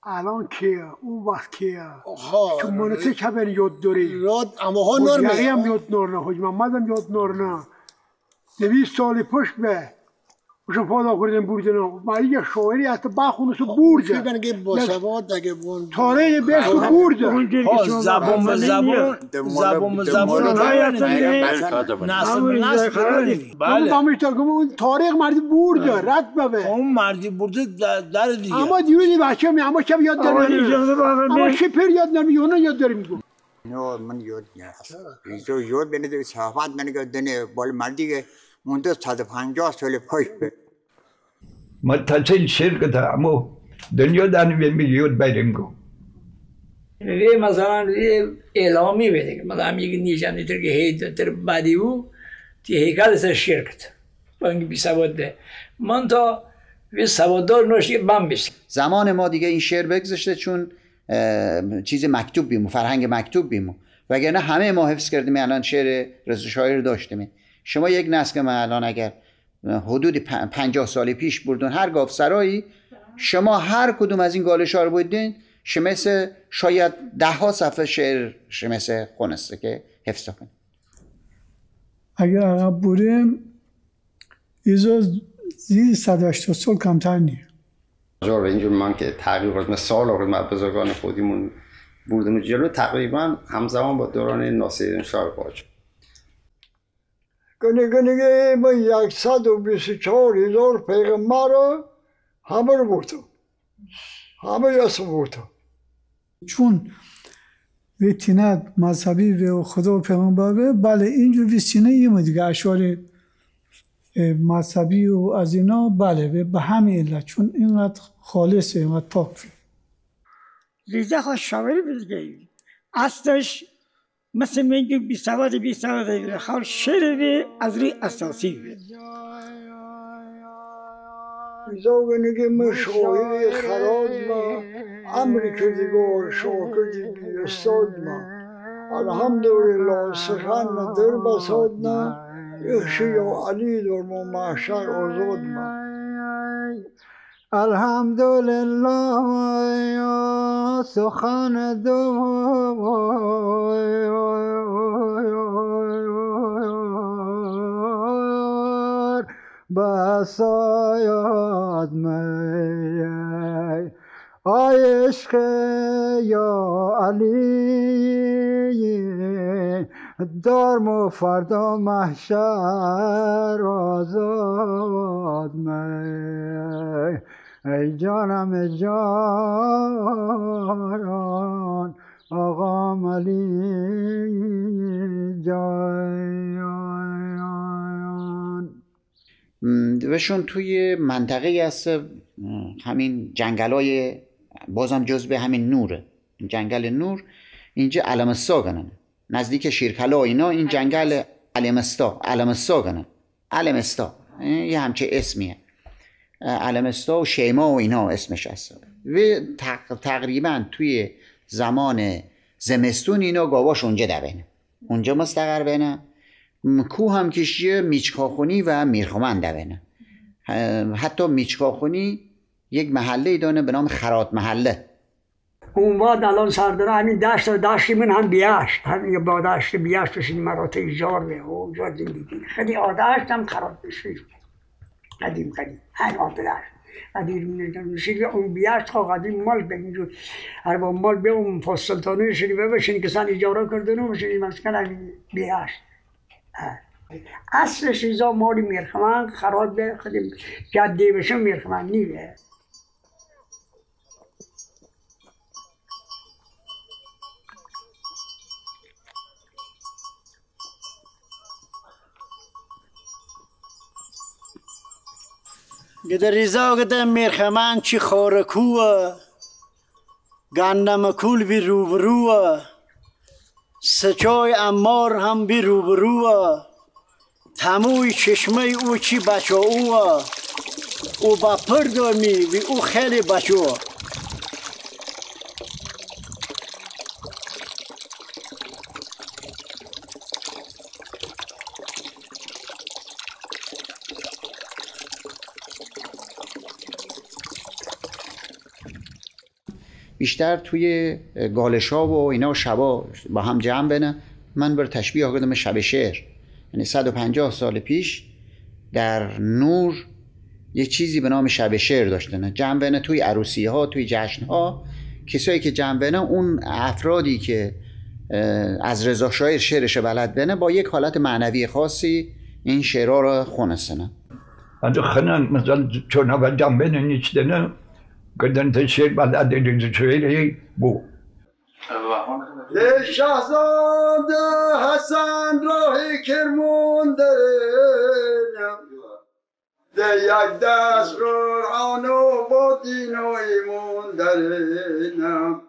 الان کیه اون وقت کیه چون منوسی که بر یاد داری یاد اما ها نرمه یقی هم یاد نورنه حاج محمد هم یاد نورنه 200 سال پشت به وشو پادا کردن بردن من یه شاعری حتی بخونسو برده بگه با سواد اگه بون تاریخ بیشتو برده زبون بله اون تاریخ مردی برده رد ببه اون مردی برده در دیگه اما دیروزی بچه می اما شب یاد داریم اما شپر یاد نمی یونه یاد داریم نه من یاد نیست ریزو یاد بینه صحبت من گفتنه بال مردی که مونده 150 سال پشت به متصل شرکت اما دنیا دانی میلیون بیرم گو وی مثلا اعلامی بده که مثلا میگه نیشان تر که هیچ تر بعدی او تی هیکل سر شرکت بانگی بی سواده من تا وی سواددار نوشی بام بشه زمان ما دیگه این شعر بگذشته چون چیز مکتوب بیمو فرهنگ مکتوب بیمو وگرنه همه ما حفظ کردیم الان شعر رضا شاعر داشتیم شما یک نسل ما الان اگر حدود 50 سال پیش بردون هر گاف سرایی شما هر کدوم از این گالش‌ها رو بودین شمس شاید 10 صفحه شعر شمس خونسته که حفظ کنید اگر عقب بریم ایزا زیر 180 سال کمتر نیه و اینجور من که تقریبا سال آخر ما بزرگان خودمون بردیم جلو تقریبا همزمان با دوران ناصرالدین شاه قاجار گنگه ما 124,000 پیغمبر رو همه رو بردم همه اسم بردم چون ویتینت مذهبی و خدا و پیغمبر بله اینجور ویستینه ایمه دیگه اشعار مذهبی و از اینا بله به همین علت چون اینقدر خالصه اینقدر پاک ریزه ها شاوری بزگه اصلش مثل میگه بی سواد خال شعر به از روی اساسی به زوگه نگه مشاهده خراد ما امریکا دیگه شاکر دیگه استاد ما الحمدلله سخن ما در بساد ما اخشی یا علی در ما محشر آزاد ما الحمدلله یا سخن دو بسایاد می عشق یا علی دارم فردا محشر آزاد می ای جانم جان آقا علی جان وشون توی منطقه هست همین جنگلای بازم جزء همین نوره جنگل نور اینجا علمستا گنن نزدیک شیرکلا اینا این جنگل علمستا گنن علمستا یه همچه اسمیه علمستا و شیما و اینا اسمش هست و تقریبا توی زمان زمستون اینا گاواش اونجا دوینه اونجا مستقر بینه کوه هم کشیه میچکاخونی و میرخمن دوینه حتی میچکاخونی یک محله دانه به نام خرات محله اون بعد الان سرداره همین دشتی من هم بیاشت همین با دشت بیاشت بشین مرات ایجار به اونجا زندگی خیلی آدشت هم خرات بشید قدیم هر آدشت قدیم نشید اون بیاشت خواه قدیم مال به اینجور هر با مال به اون فاستلتانه شدی بشین که سن ایجاره کردن و بشین مسکن همین بیاشت اصلش ایزا مالی میرخمن خرات به خیلی جده بشه میرخمن نیوه گده ریزا گده میرخمن چی خورکوه گندم کول بی روبروه سچای امار هم بی روبروه تموی چشمه او چی بچه اوه او با پردامی وی او خیلی بچه بیشتر توی گالشا و اینا شبا با هم جمع بنه. من بر تشبیه کردم شب شعر، یعنی 150 سال پیش در نور یه چیزی به نام شب شعر داشتن، جمع بنه توی عروسی ها، توی جشن ها. کسایی که جمع بنه اون افرادی که از رضا شاعر شعرش بلد بنه با یک حالت معنوی خاصی این شعرها رو خونستنه. از خنان مثلا چون اول جمع بنه نیچتنه کردن تا شعر بلد رضا شاعری بو. شهزاده حسن راهی کرمون دارم ده یک دست قرآن و با دین و ایمون دارم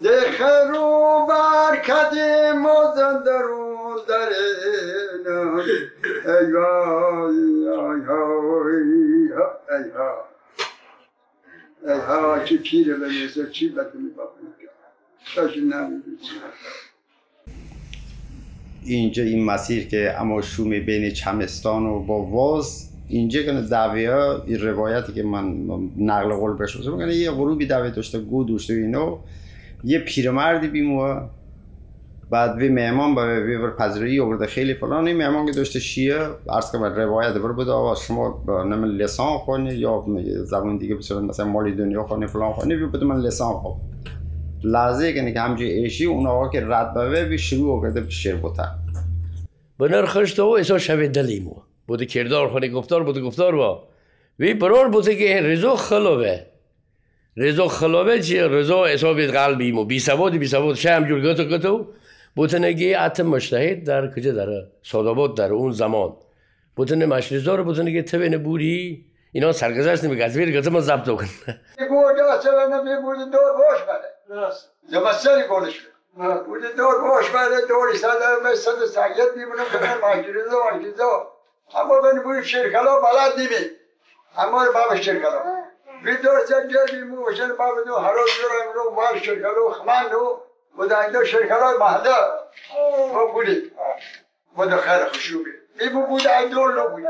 ده خیر و برکت مازندرون دارم ای وای ای های ای ها چی پیره بمیزه چی بده میبابید اینجا این مسیر که اما شومی بین چمستان و با واز اینجا کنه دعوی ها این روایتی که من نقل قول بشم میگن یه غروبی دعوی داشته گو دوشته اینو یه پیرمردی بیمو بعد وی مهمان با وی پذیرایی آورده خیلی فلان. این مهمان که داشته شیعه عرض که روایت بر بوده آقا شما نم لسان خونی یا زبان دیگه بسیار مثلا مالی دنیا خونی فلان خونی وی بوده من لسان خون لحظه که همجوری ایشی اون آقا که رد بوه بی شروع کرده به شعر بوده بنر خشت و ایسا شوی دلیمو بوده کردار خونی گفتار بوده گفتار با وی برار بوده که رضا خلوه چیه رضا ایسا بید قلبیمو بی سواد شه همجور گتو بوده نگی عطم مجتهد در کجا داره ساداباد در اون زمان بوده مشریزا رو بوده نگی تبین بوری اینا سرگذشت نمیگه از ویر گذار من ضبط کن گوجه سرانه بوده دور باش بده زمستانی گلش بوده دور باش بده دوری صد سگیت میبونم کنه مشریزا اما بنی بوده شرکلا بلد نیمی اما باب شرکلا بیدور سنجر بیمو وشن باب دو هراز دورم رو بار شرکلو خمان دو بوده اینجا شرکلای محله با بوده بوده خیر خوشوبی بیمو بوده این دور نو بوده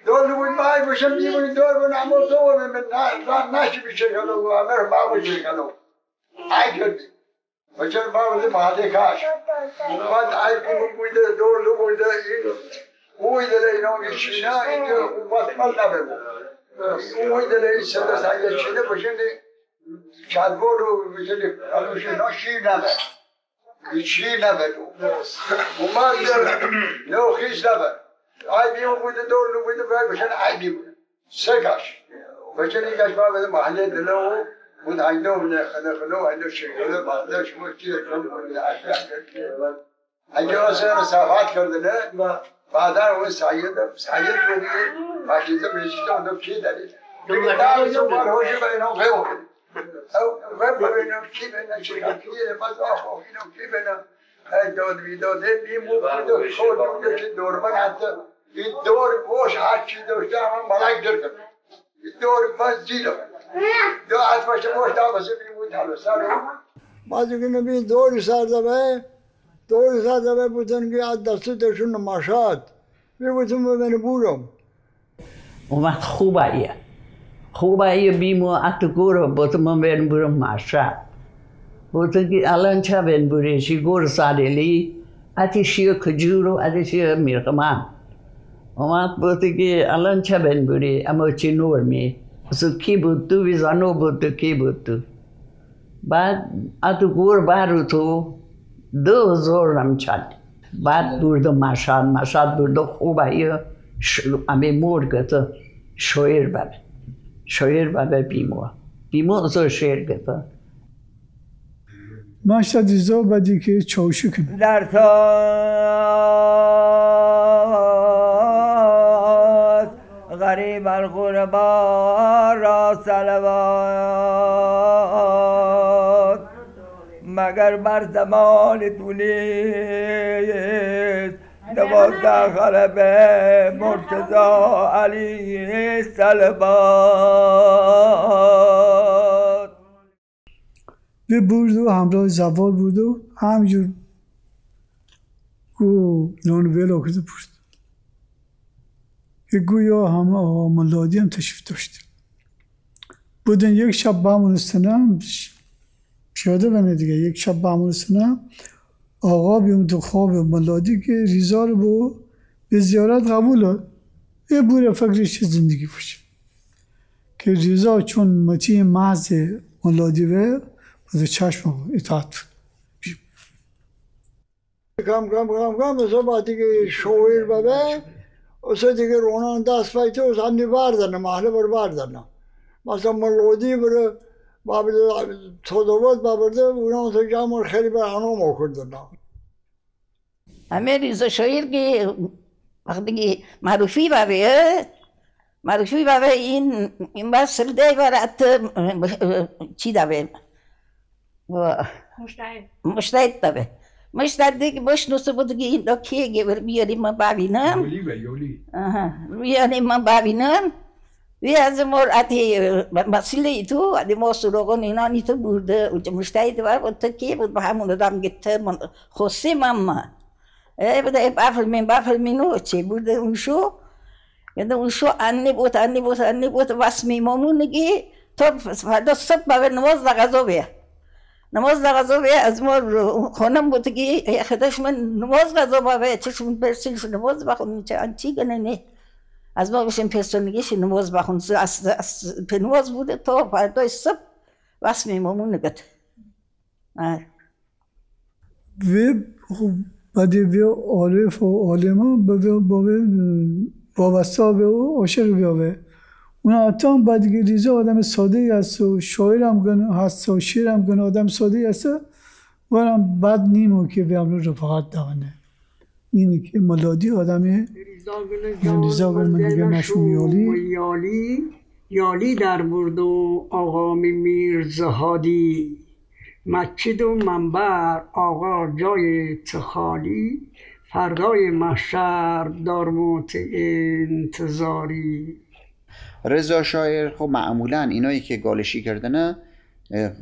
دور نو بوده مای بشم بیمونی دور بوده اما دور من نشی بی شرکلو و امر باب شرکلو ای کردی وشن باب ده محله کاش بعد ای بیمو بوده دور نو بوده اینو اوی داره اینو گیشینا اینجا بطمال نبه اوی داره این صدا سنگه چینه بشنی چادبور رو می‌چنی آلوشی نه شیر نبر، شیر نبر. اومد نه خیز نبر. آی بیمون بوده دور رو بوده باید بشن آی بیمون. سرکش. بچنی کاش باید محله دلو بود آیدو نه خلو آیدو شکل باید شما چیه کنید باید. اگه واسه صحبت کرده نه بعدا اون سعید بودی ماشیزه میشید اون چی داری؟ دو تا مارهوش بینام خیلی. و ببینم کی بینم چیه مزاح اینم کی بینم داد بیداده بیمو بود خود بوده که دوربان حتی این دور باش هر چی داشته همه ملک درکن این دور بس جیلو دو عطبش باش دابسه بیمو تلو سر بعضی که نبین دور سردبه بودن که از دستشون نماشد بودن ببینه بورم اون وقت خوبه ایه بیمو اتو گوره بودن من بین برم ماشد بودن که الان چه بین بریشی گور سادلی اتی شیه کجورو اتی شیه میرخمان اومد بودن که الان چه بین بری اما چی نور می اصلا کی بود تو ویزانو بود تو کی بود تو بعد اتو گور بارو تو 2000 نمیچند بعد بردم مشهد بردم خوبه ایه امی مرگت شاعر بابه بیمو از شعر گفت مشهد ایزا بدی که چاوشی کنه در تاز غریب الغربا را صلوات مگر بر زمان تونیست 12 خلبه مرتضا علی صلوات به برد و همراه زوال بود و همجور گو نانویل آکده برد که گویا همه آقا ملادی هم تشریف داشته بودن یک شب با همون استنم شده بنه دیگه. یک شب به همون سنه آقا بیام تو خواب ملادی که ریزا رو به زیارت قبول یه بوره فکرش زندگی باشه که ریزا چون مطیع محض ملادی به چشم اطاعت کم از بعد دیگه شویر ببه از دیگه رونان دست بیته از همدی بردنه محله بردنه مثلا ملودی بره بابده صدوات بابده اونا تو جمع خیلی برانو موکردن همه ریزا شایر که وقتی معروفی بابه این بس سرده برات چی دابه مشتهد دابه مشتهد دیگه باش نوسته بود که این دکیه گیر بیاریم ما ببینم بیاریم ما ببینم وی از مورتی مسئله تو ادی ما سراغون اینا نیتو بوده مشتهد بود که بود به همون آدم گته خوسی ماما بده بفرمینو چی بوده اونشو یعنی اونشو انی بود واسمی مامونگی تا فردا صبح به نماز غذا به از ما خانم بود که خودش من نماز غذا به چشم برسیش نماز بخون چه انچی کنه نه از ما بشیم پسرنگیش نماز بخون از نماز بوده تا فردا صبح واسمی مامونگت بعد وی عارف و عالما وابسته به او عاشق بیاوه اونا حتی بعد که ریزا آدم ساده ای هست و شاعر هم هست و شیر هم آدم ساده ای هست ورم بد نیمو که به امرو رفاقت دوانه اینی که ملادی آدمه ریزا من دیگه مشمون یالی در برد و آقا میرزهادی مسجد و منبر آقا جای تخالی فردای محشر دارموت انتظاری. رضا شاعر خب معمولا اینایی که گالشی کردنه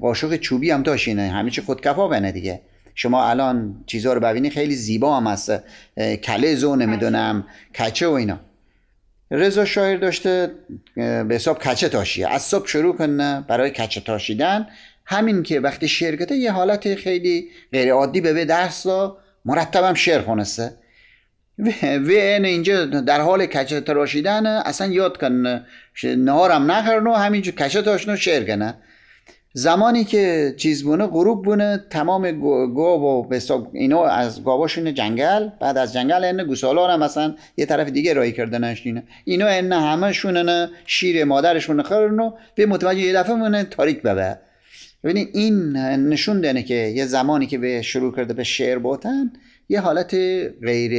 قاشق چوبی هم داشتینه همه چی خودکفا بنه دیگه. شما الان چیزا رو ببینی خیلی زیبا هم هست کلز و نمیدونم کچه و اینا. رضا شاعر داشته به حساب کچه تاشیه از صبح شروع کنه برای کچه تاشیدن همین که وقتی شعر کته یه حالت خیلی غیر عادی به درس و مرتبم شعر خونسته و اینجا در حال کچه تراشیدن اصلا یاد کنه نهارم نخورن و همینجور کچه تاشن و شعر کنه. زمانی که چیز بونه غروب بونه تمام گاو و اینا از گاواشون جنگل بعد از جنگل این گوسالا هم مثلا یه طرف دیگه رای کردنش اینا این همه شونن شیر مادرشون خورن و به متوجه یه دفعه مونه تاریک ببه. ببینید این نشون دهنه که یه زمانی که به شروع کرده به شعر بودن یه حالت غیر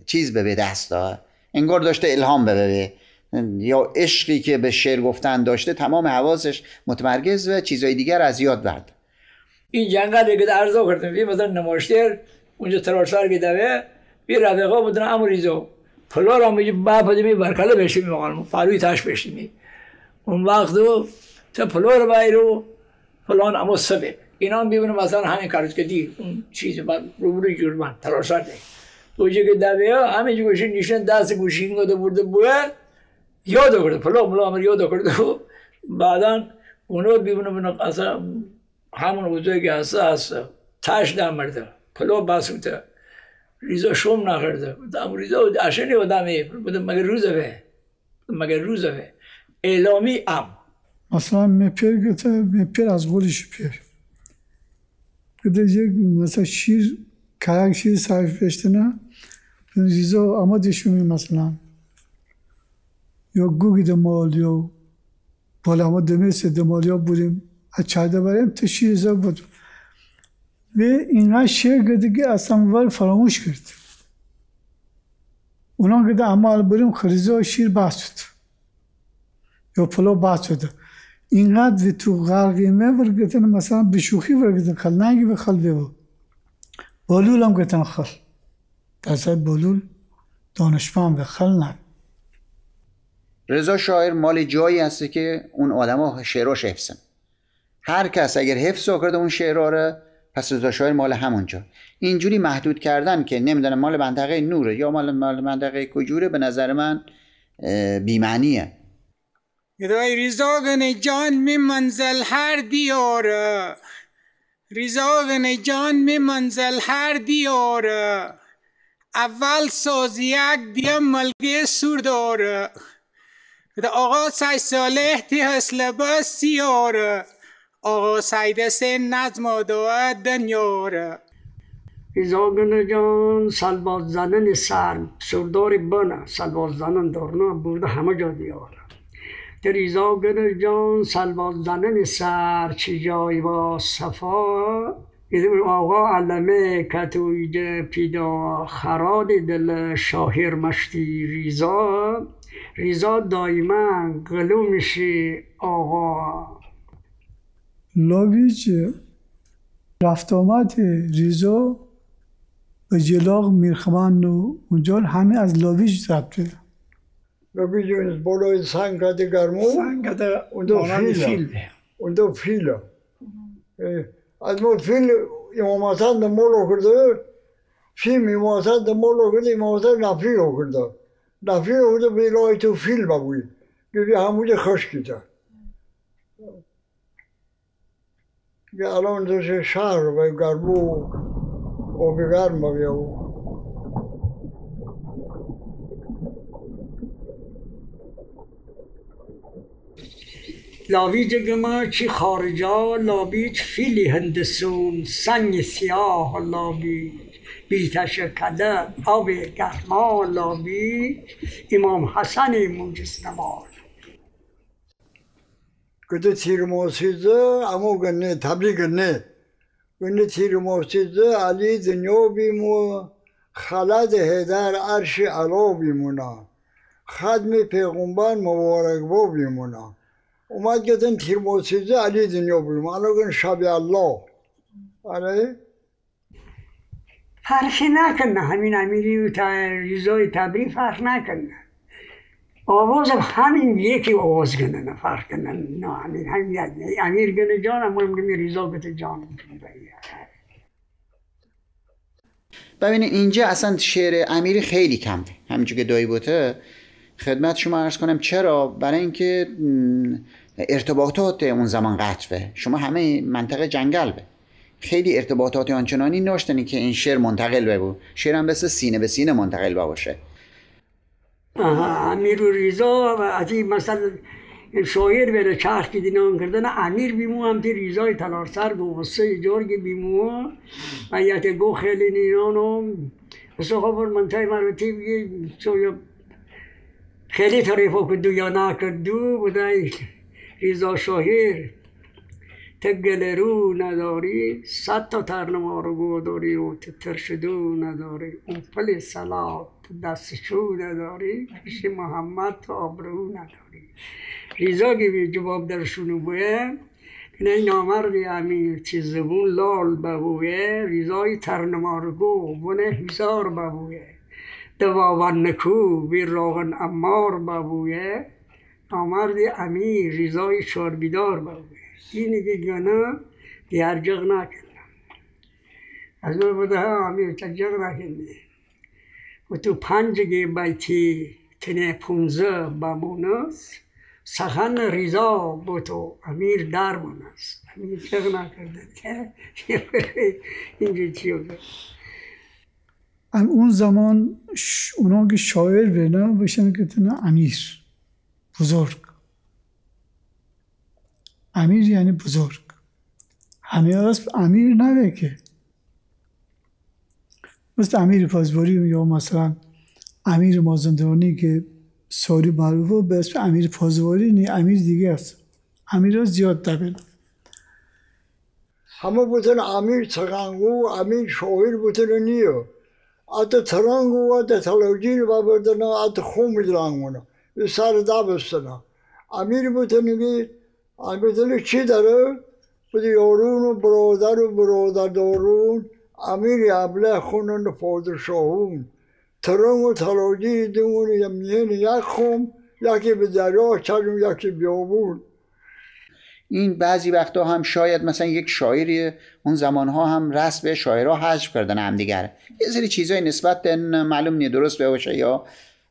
چیز به دست داره انگار داشته الهام ببه یا عشقی که به شعر گفتن داشته تمام حواسش متمرکز و چیزای دیگر از یاد برد. این جنگل که ارزا کردن بی مثلا نماشتر اونجا تراشار که دوه بی رفقا بودن اموریزو پلار هم بجی باپده می برکله بشیمی مقالم پروی تاش بشیمی اون وقتو تا پلار بایرو فلان اما سبه اینا هم بیبونه مثلا همین کارت که دی اون چیز روبروی جرمان تراشار دی توجه که دوه همه جو گوشی نیشن دست گوشی اینگو برده بوه یاد کرده پلا ملا امر یاد کرده و بعدا اونو بیبونه اصلا همون وضوعی که هست تاش دامرده پلا باسوته ریزا شوم نخورده دام ریزا اشنی و دامی بودم مگر روزه اعلامی ام مثلا مپیر از قولش پیر کده یک مثلا شیر کرک شیر صرف بشتنه ریزا اما دشومی مثلا یا گوگی دمال یا بالا ما دمیست دمالیا بودیم از چرده بریم تا شیر زا بود و اینقدر شیر گده که اصلا ور فراموش کرد اونا گده اما بریم خریزا شیر بحث شد یا پلا بحث شده اینقدر و تو غرقیمه ورگتن مثلا بشوخی ورگتن خل نگی به خل بیو بالول هم گتن خل درصد بالول دانشمند به خل نگی. رضا شاعر مال جایی هسته که اون آدم ها شعراش حفظن هر کس اگر حفظ کرده اون شعرها رو پس رضا شاعر مال همونجا اینجوری محدود کردن که نمیدونم مال منطقه نوره یا مال منطقه کجوره به نظر من بی‌معنیه. گدای رضا گنه جان می منزل هر دیاره ریزاغن جان می منزل هر دیاره اول سازیک دیم ملگه سور داره ده آقا 6 ساله تی حسل بس سیاره آقا سیده سن نظم داد دنیاره ریزاغن جان سلواز زنن سر سردار بنا سلواز زنن دارنا برده همه جا دیاره ریزاغن جان سلواز زنن سر چی جای با صفا آقا علمه کتویج پیدا خراد دل شاهر مشتی ریزا دایما گلو میشی آقا لاویچ رفت آمد ریزا به جلاغ میرخمان و اونجا همه از لاویچ رفته لاویچ بالای سنگت گرمو اونجا فیله از ما فیل امامتن ده مولو کرده فیلم امامتن ده مولو کرده امامتن نفیل رو کرده نفیل رو کرده بیلای تو فیل بگوی ببین همونجا خشکی ده الان دوست شهر رو به گرمو و به گرم بگیو لاویج گما چی خارجا لاویج فیلی هندسون سنگ سیاه لاویج بیتش کده آب گرما لاویج امام حسن موجز نمار کده تیر موسیزه اما گنه تبلیغ نه گنه تیر موسیزه علی دنیا بیمو خلد هدر عرش علا بیمونا خدم پیغمبر مبارک با بیمونا اومد گفتن تیر موسیزه علی دنیا بیمو الان گن شبی الله آره فرقی نکنه همین امیری و ریزای تبری فرق نکنه آواز همین یکی آواز کنه نه فرق کنه نه همین امیر گنه جان هم گنه ریزا گته جان ببینید اینجا اصلا شعر امیری خیلی کمه همینجور که دایی بوده خدمت شما عرض کنم چرا برای اینکه ارتباطات اون زمان قطعه شما همه منطقه جنگل به خیلی ارتباطات آنچنانی ناشتنی که این شعر منتقل ببود شعر هم بس سینه به سینه منتقل باشه امیر و ریزا و از این مثلا شاعر بره چرخ که دینان کردن امیر بیمو هم تی ریزای تلارسر گو غصه جارگ بیمو و یت گو خیلی نینانو بسو خبر منطقه مروتی بگی خیلی طریفا کردو یا نکردو بودای ریزا شاهر تگل رو نداری 100 تا ترنما رو گو داری و ترشدو نداری اون پل سلات دستشو نداری پیش محمد تا آبرو نداری ریزا که جواب درشونو بویه که این نامردی امیر چی زبون لال ببویه ریزای ترنما رو گو بونه هزار ببویه دواون نکو بی راغن امار ببویه نامردی امیر ریزای چاربیدار ببویه اینی که گناه دیارجغ نکردم از من بوده ها امیر تجغ نکردی و تو 5 بیتی تنه 15 بمونست سخن ریزا با تو امیر در مونست امیر جغ نکرده اینجا چی ہوگه اون زمان اونا که شاعر بنا بشن که تنه امیر بزرگ امیر یعنی بزرگ همه اسم امیر نوه که مثل امیر پاسباری یا مثلا امیر مازندرانی که ساری معروفه به اسم امیر پاسباری نه امیر دیگه است امیر ها زیاد دبن همه بودن امیر ترانگو امیر شاعر بودن نیه ات ترانگو ات تلاجیر بردن ات خوم درانگونه به سر دبستن امیر بودن که امیر چی داره بودی یارون و برادر دارون امیر ابله خونن پادشاهون ترنگ و تلاجیر دون یمین یک خوم یکی به دریا چرم یکی بیابون این بعضی وقتا هم شاید مثلا یک شاعری اون زمانها هم رسم شاعرها حذف کردن هم دیگر یه سری چیزای نسبت به معلوم نیست درست باشه یا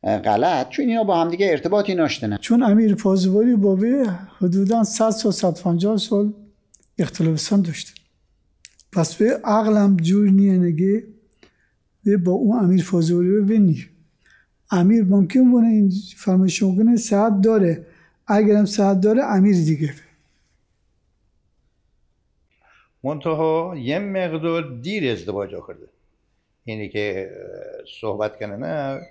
غلط چون اینا با هم دیگه ارتباطی داشتن چون امیر پاسباری با وی حدودا 100 تا 150 سال اختلاف سن داشتن پس به عقلم جور نیه نگه به با اون امیر فازوری ببینی امیر ممکن بونه این فرمایشون کنه ساعت داره اگرم ساعت داره امیر دیگه منتها یه مقدار دیر ازدواج کرده اینی که صحبت کنه نه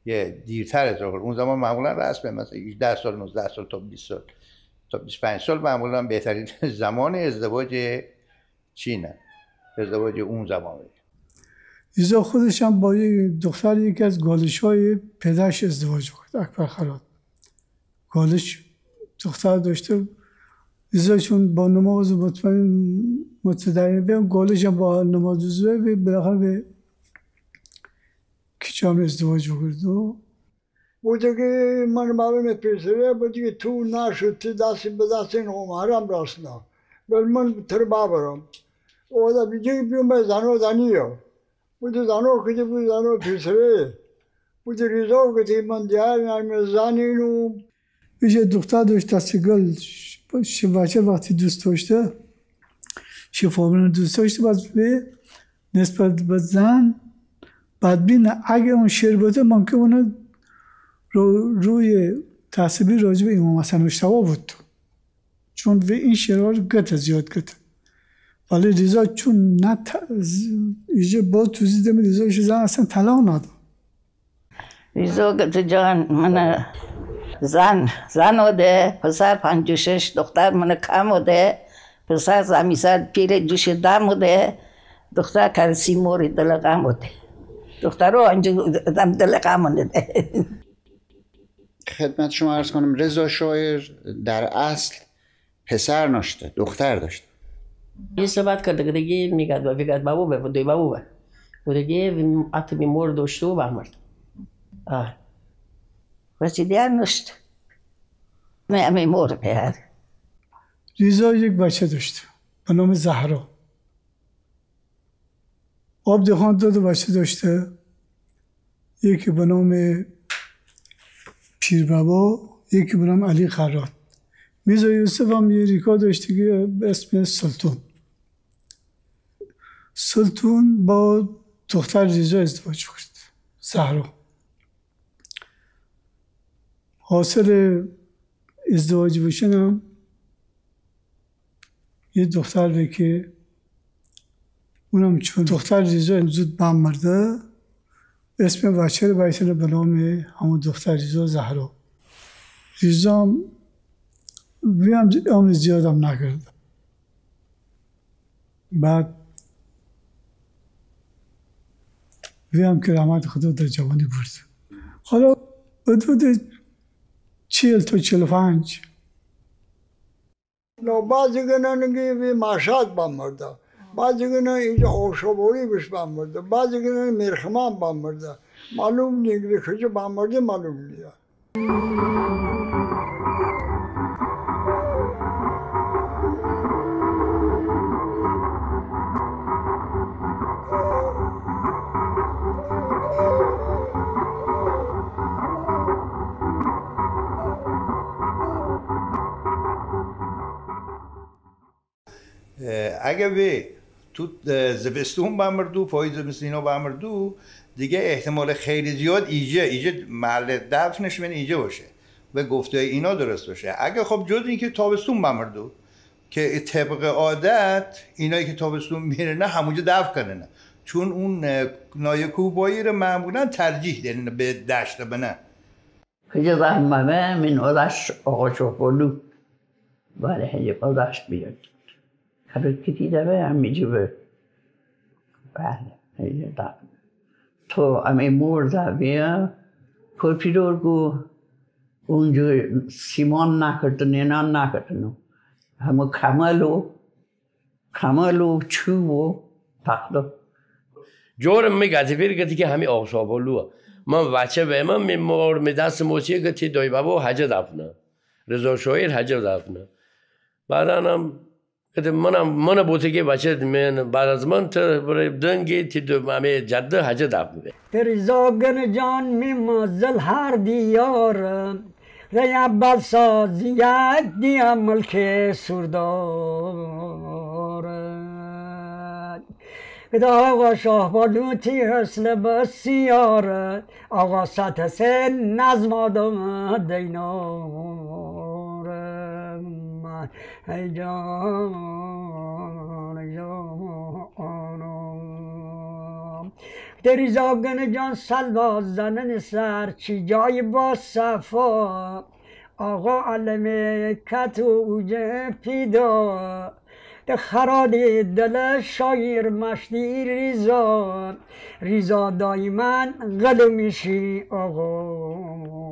یه دیرتر ازدواج کرده اون زمان معمولا رسمه مثلا 18 سال 19 سال تا 20 سال تا 25 سال معمولا بهترین زمان ازدواج چینه ازدواج اون زمانه ایزا خودش هم با یک دختر یکی از گالش‌های پدرش ازدواج کرد اکبر خراد گالش دختر داشته ایزا چون با نماز متدین بیام گالش هم با نماز وضوء بالاخره به کیچام ازدواج کرد بوده که من معلومه پسره بوده که تو نشد تو دستی به دست این عمرم راستنا ولی من تر بابرم اوه بیجه بیام به زنو زنیه بوده زنو کده بود زنو پسره بوده ریزا کده من دیار نرمه زنینو بیشه دختر داشت دستگل بچه وقتی دوست داشته شفابران دوست داشته باز به نسبت به زن بدبین اگه اون شعر بوده ممکن اونه روی تحصیبی راجع به امام حسن اشتباه بود چون به این شعرها رو گته زیاد گته ولی رضا چون نه ایجا باز توزیده می رضا زن اصلا طلاق نداد رضا گته جان من زن هده پسر 56 دختر من کم هده پسر زمیسر پیر جوش دم هده دختر کرسی موری دلقم هده دختر رو انجا دلقم هده خدمت شما عرض کنم رضا شاعر در اصل پسر نشته دختر داشته یه صحبت کرده که دیگه میگد و بگد بابو به دوی بابو به و دیگه ات بی مور داشته و برمرد بچه دیگر نشته می مور بهر رضا یک بچه داشته به نام زهرا عبدخان دو بچه داشته یکی به نام پیر بابا یکی به نام علی خراد میرزا یوسف هم یه ریکا داشته که به اسم سلطون با دختر رضا ازدواج کرد زهرا حاصل ازدواج بشن هم یه دختر به که اونم چون دختر رضا زود بم مرده اسم بچه رو باید به نام همون دختر رضا زهرا رضا هم عمر زیاد هم نکرد بعد هم که رحمت خدا در جوانی برد حالا حدود 40 تا 45 بعضی گنانگی به مشهد بمرده بعضی گناه اینجا آشابوری بش بمرده بعضی گناه مرخمان بمرده معلوم نیست به کجا بمرده معلوم نیست اگه به تو زمستون بمردو پاییز زمستون بمردو دیگه احتمال خیلی زیاد ایجه محل دفنش من اینجا باشه و گفته اینا درست باشه اگه خب جز این که تابستون بمردو که طبق عادت اینایی که تابستون میره نه همونجا دفن کنه چون اون نایکوبایی رو معمولا ترجیح دارن به دشت بنه کجا زحمه من آدش آقا شوکولو بله هجه آدش بیاد حرکتی داره همیشه به بله تو امی مرده بیا پرپیدور گو اونجا سیمان نکردن اینان نکردن همه کمالو چوبو تخلو جورم میگه فیر گتی که همه آشابالوه من بچه به من میمار می دست موچیه گتی دای بابا حجه دفنه رضا شاعر حجه دفنه بعدانم من بوده که بچه من بعد از من برای دنگی تی دو همه جده حجه دفنه رضا گن جان می مزل هر دیار ریا بسازیت دیا ملک سردار ده آقا شاه بالوتی حسن بسیاره آقا ستسه نظم آدم دیناره من ای جان ای جانم دری زاگن جان سلواز زنن سر چی جای با صفا آقا علم کتو اوجه پیدا ده خراد دل شایر مشتی ریزا دایما قلمیشی آقا